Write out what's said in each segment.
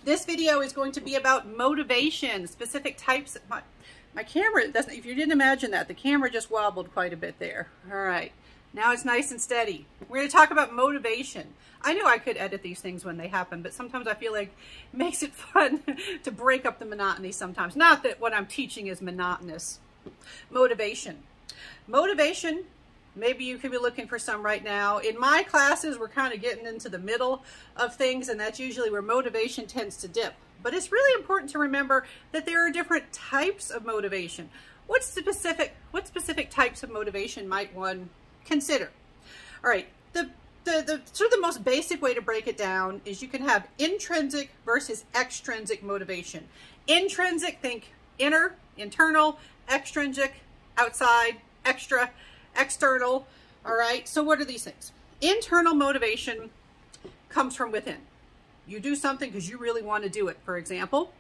This video is going to be about motivation, specific types. My camera doesn't, if you didn't imagine that, the camera just wobbled quite a bit there. All right, now it's nice and steady. We're going to talk about motivation. I know I could edit these things when they happen, but sometimes I feel like it makes it fun to break up the monotony sometimes. Not that what I'm teaching is monotonous. Motivation. Motivation, maybe you could be looking for some right now. In my classes, we're kind of getting into the middle of things, and that's usually where motivation tends to dip. But it's really important to remember that there are different types of motivation. What specific types of motivation might one consider? All right, the sort of the most basic way to break it down is you can have intrinsic versus extrinsic motivation. Intrinsic, think inner, internal; extrinsic, outside, extra, external. All right, so what are these things? Internal motivation comes from within. You do something because you really want to do it. For example,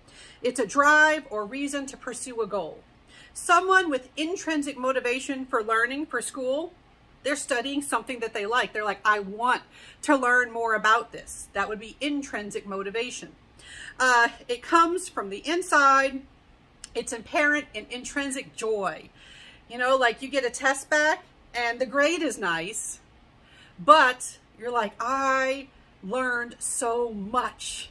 it's a drive or reason to pursue a goal. Someone with intrinsic motivation for learning, for school, they're studying something that they like. They're like, I want to learn more about this. That would be intrinsic motivation. It comes from the inside. It's inherent in intrinsic joy. You know, like you get a test back and the grade is nice, but you're like, I learned so much.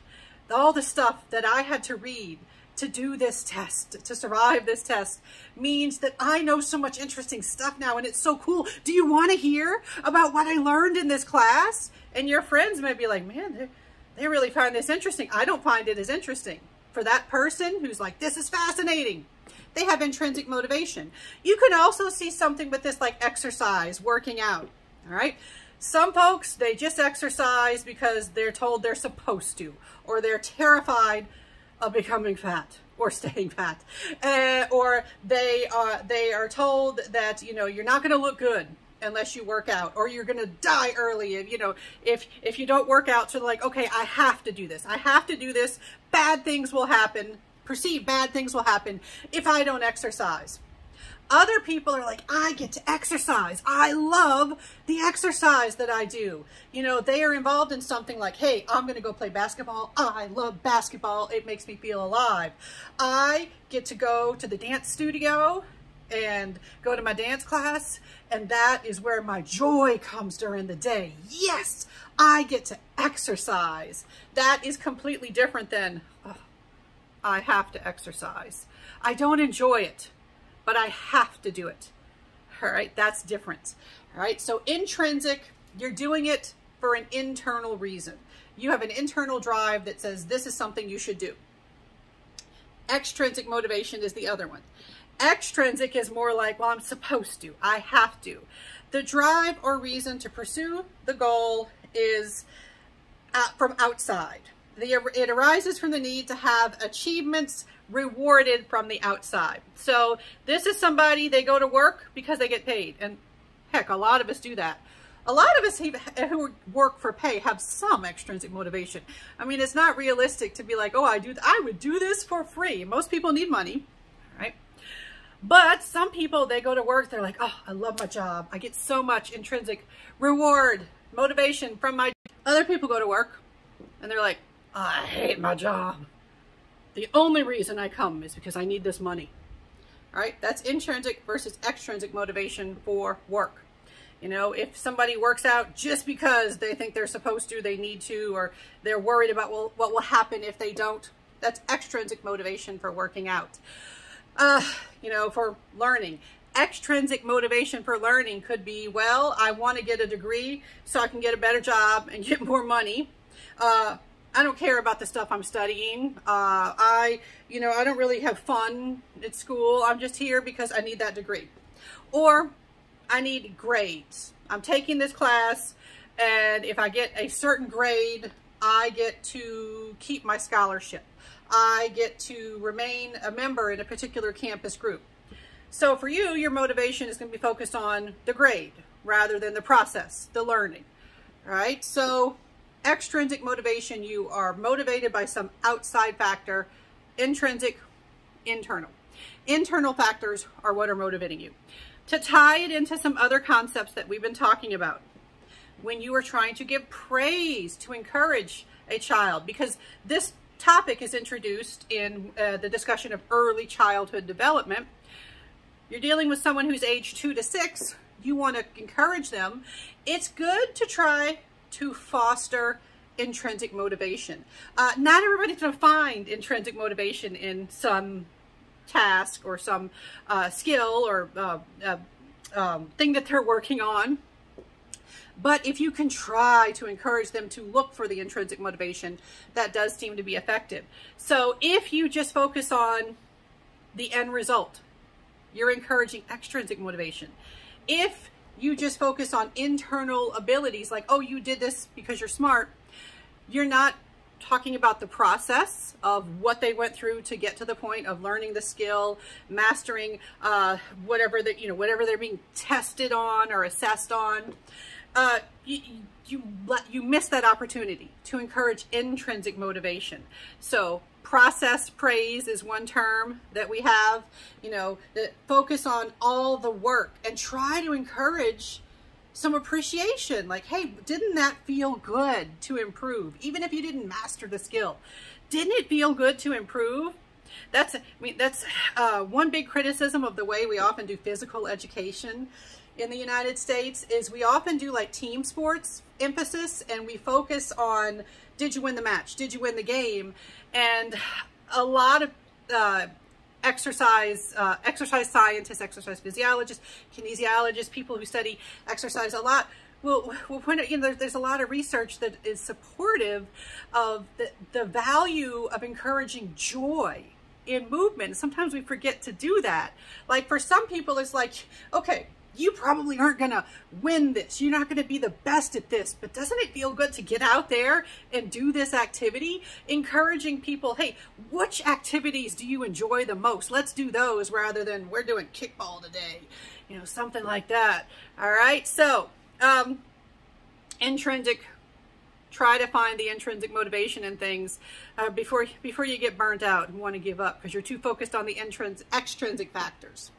All the stuff that I had to read to do this test, to survive this test, means that I know so much interesting stuff now, and it's so cool. Do you want to hear about what I learned in this class? And your friends might be like, man, they really find this interesting. I don't find it as interesting. For that person who's like, this is fascinating, they have intrinsic motivation. You can also see something with this, like exercise, working out, all right? Some folks, they just exercise because they're told they're supposed to, or they're terrified of becoming fat or staying fat, or they are told that, you know, you're not going to look good unless you work out, or you're going to die early. And, you know, if you don't work out, so they're like, okay, I have to do this. I have to do this. Bad things will happen. Perceived bad things will happen if I don't exercise. Other people are like, I get to exercise. I love the exercise that I do. You know, they are involved in something like, hey, I'm going to go play basketball. I love basketball. It makes me feel alive. I get to go to the dance studio and go to my dance class, and that is where my joy comes during the day. Yes, I get to exercise. That is completely different than, oh, I have to exercise. I don't enjoy it, but I have to do it. All right, that's different. All right, so intrinsic, you're doing it for an internal reason. You have an internal drive that says this is something you should do. Extrinsic motivation is the other one. Extrinsic is more like, well, I'm supposed to, I have to. The drive or reason to pursue the goal is from outside. It arises from the need to have achievements rewarded from the outside. So this is somebody, they go to work because they get paid. And heck, a lot of us do that. A lot of us who work for pay have some extrinsic motivation. I mean, it's not realistic to be like, oh, I would do this for free. Most people need money, right? But some people, they go to work, they're like, oh, I love my job. I get so much intrinsic reward, motivation from my job. Other people go to work and they're like, I hate my job. The only reason I come is because I need this money. All right, that's intrinsic versus extrinsic motivation for work. You know, if somebody works out just because they think they're supposed to, they need to, or they're worried about what will happen if they don't, that's extrinsic motivation for working out. You know, for learning. Extrinsic motivation for learning could be, well, I want to get a degree so I can get a better job and get more money. I don't care about the stuff I'm studying. You know, I don't really have fun at school. I'm just here because I need that degree. Or I need grades. I'm taking this class, and if I get a certain grade, I get to keep my scholarship. I get to remain a member in a particular campus group. So for you, your motivation is going to be focused on the grade rather than the process, the learning. All right? So extrinsic motivation, you are motivated by some outside factor. Intrinsic, internal. Internal factors are what are motivating you. To tie it into some other concepts that we've been talking about, when you are trying to give praise, to encourage a child, because this topic is introduced in the discussion of early childhood development. You're dealing with someone who's age 2 to 6. You want to encourage them. It's good to try to foster intrinsic motivation. Not everybody's going to find intrinsic motivation in some task or some skill or thing that they're working on. But if you can try to encourage them to look for the intrinsic motivation, that does seem to be effective. So if you just focus on the end result, you're encouraging extrinsic motivation. If you just focus on internal abilities, like, oh, you did this because you're smart, you're not talking about the process of what they went through to get to the point of learning the skill, mastering whatever that, you know, whatever they're being tested on or assessed on. You miss that opportunity to encourage intrinsic motivation. So process praise is one term that we have, you know, that focus on all the work and try to encourage some appreciation. Like, hey, didn't that feel good to improve? Even if you didn't master the skill, didn't it feel good to improve? That's one big criticism of the way we often do physical education in the United States is we often do like team sports emphasis, and we focus on, did you win the match? Did you win the game? And a lot of exercise scientists, exercise physiologists, kinesiologists, people who study exercise a lot will point out, you know, there's a lot of research that is supportive of the value of encouraging joy in movement. Sometimes we forget to do that. Like for some people, it's like, okay, you probably aren't going to win this. You're not going to be the best at this, but doesn't it feel good to get out there and do this activity? Encouraging people, hey, which activities do you enjoy the most? Let's do those rather than we're doing kickball today, you know, something like that. All right. So, intrinsic, try to find the intrinsic motivation in things before you get burnt out and want to give up because you're too focused on the extrinsic factors.